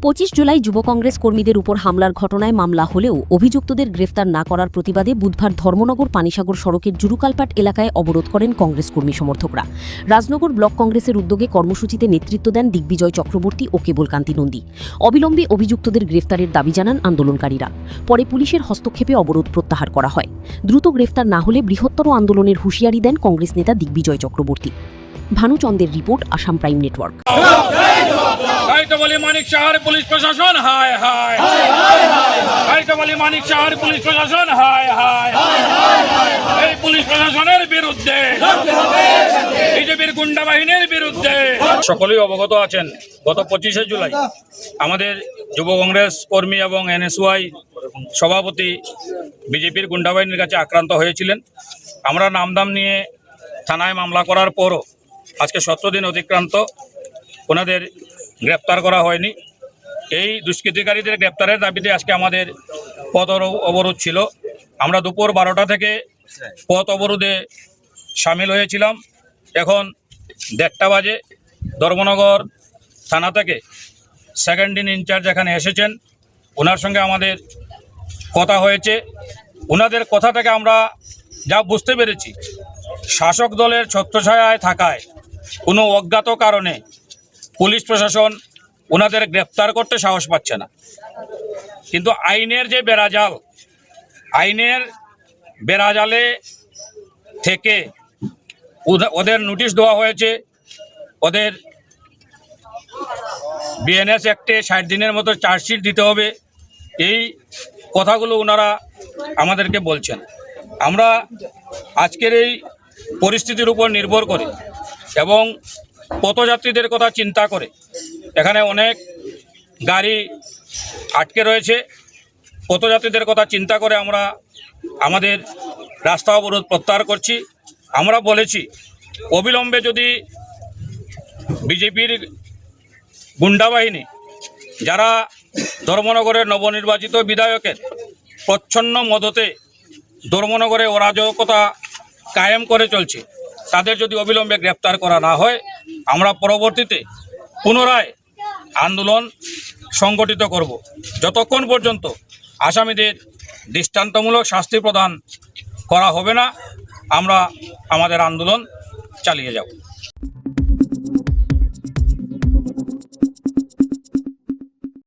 25 জুলাই যুব কংগ্রেস কর্মীদের উপর হামলার ঘটনায় মামলা হলেও অভিযুক্তদের গ্রেফতার না করার প্রতিবাদে বুধবার ধর্মনগর পানিসাগর সড়কের জুরুকালপাট এলাকায় অবরোধ করেন কংগ্রেস কর্মী সমর্থকরা। রাজনগর ব্লক কংগ্রেসের উদ্যোগে কর্মসূচিতে নেতৃত্ব দেন দিগ্বিজয় চক্রবর্তী ও কেবলকান্তি নন্দী। অবিলম্বে অভিযুক্তদের গ্রেফতারের দাবি জানান আন্দোলনকারীরা। পরে পুলিশের হস্তক্ষেপে অবরোধ প্রত্যাহার করা হয়। দ্রুত গ্রেফতার না হলে বৃহত্তর আন্দোলনের হুঁশিয়ারি দেন কংগ্রেস নেতা দিগ্বিজয় চক্রবর্তী। ভানুচন্দ্রের report, Assam prime network. Manik শাহর পুলিশ প্রশাসন হায় হায়, মানিক শাহর পুলিশ প্রশাসন হায় হায়, এই পুলিশ প্রশাসনের বিরুদ্ধে, বিজেপির গুন্ডা বাহিনীর বিরুদ্ধে। সকলেই অবগত আছেন, গত 25শে জুলাই আমাদের যুব কংগ্রেস কর্মী এবং এনএসওয়াই সভাপতি বিজেপির গুন্ডা বাহিনীর কাছে আক্রান্ত হয়েছিলেন। আমরা নামদাম নিয়ে থানায় মামলা করার পরও আজকে 17 দিন অতিক্রান্ত, ওনাদের গ্রেপ্তার করা হয়নি। এই দুষ্কৃতিকারীদের গ্রেপ্তারের দাবিতে আজকে আমাদের পথ অবরোধ ছিল। আমরা দুপুর 12টা থেকে পথ অবরোধে সামিল হয়েছিলাম। এখন 1:30 বাজে ধর্মনগর থানা থেকে সেকেন্ড ইন ইনচার্জ এখানে এসেছেন, ওনার সঙ্গে আমাদের কথা হয়েছে। ওনাদের কথা থেকে আমরা যা বুঝতে পেরেছি, শাসক দলের ছত্রছায়ায় থাকায় কোনো অজ্ঞাত কারণে পুলিশ প্রশাসন ওনাদের গ্রেপ্তার করতে সাহস পাচ্ছে না। কিন্তু আইনের যে বেড়াজাল, আইনের বেড়াজালে থেকে ওদের নোটিশ দেওয়া হয়েছে, ওদের বিএনএস অ্যাক্টে 60 দিনের মতো চার্জশিট দিতে হবে। এই কথাগুলো ওনারা আমাদেরকে বলছেন। আমরা আজকের এই পরিস্থিতির উপর নির্ভর করে এবং পথযাত্রীদের কথা চিন্তা করে, এখানে অনেক গাড়ি আটকে রয়েছে, পথযাত্রীদের কথা চিন্তা করে আমরা আমাদের রাস্তা অবরোধ প্রত্যাহার করছি। আমরা বলেছি, অবিলম্বে যদি বিজেপির গুন্ডা বাহিনী, যারা ধর্মনগরের নবনির্বাচিত বিধায়কের প্রচ্ছন্ন মদতে ধর্মনগরে অরাজকতা কায়েম করে চলছে, তাদের যদি অবিলম্বে গ্রেপ্তার করা না হয়, আমরা পরবর্তীতে পুনরায় আন্দোলন সংগঠিত করব। যতক্ষণ পর্যন্ত আসামিদের দৃষ্টান্তমূলক শাস্তি প্রদান করা হবে না, আমরা আমাদের আন্দোলন চালিয়ে যাব।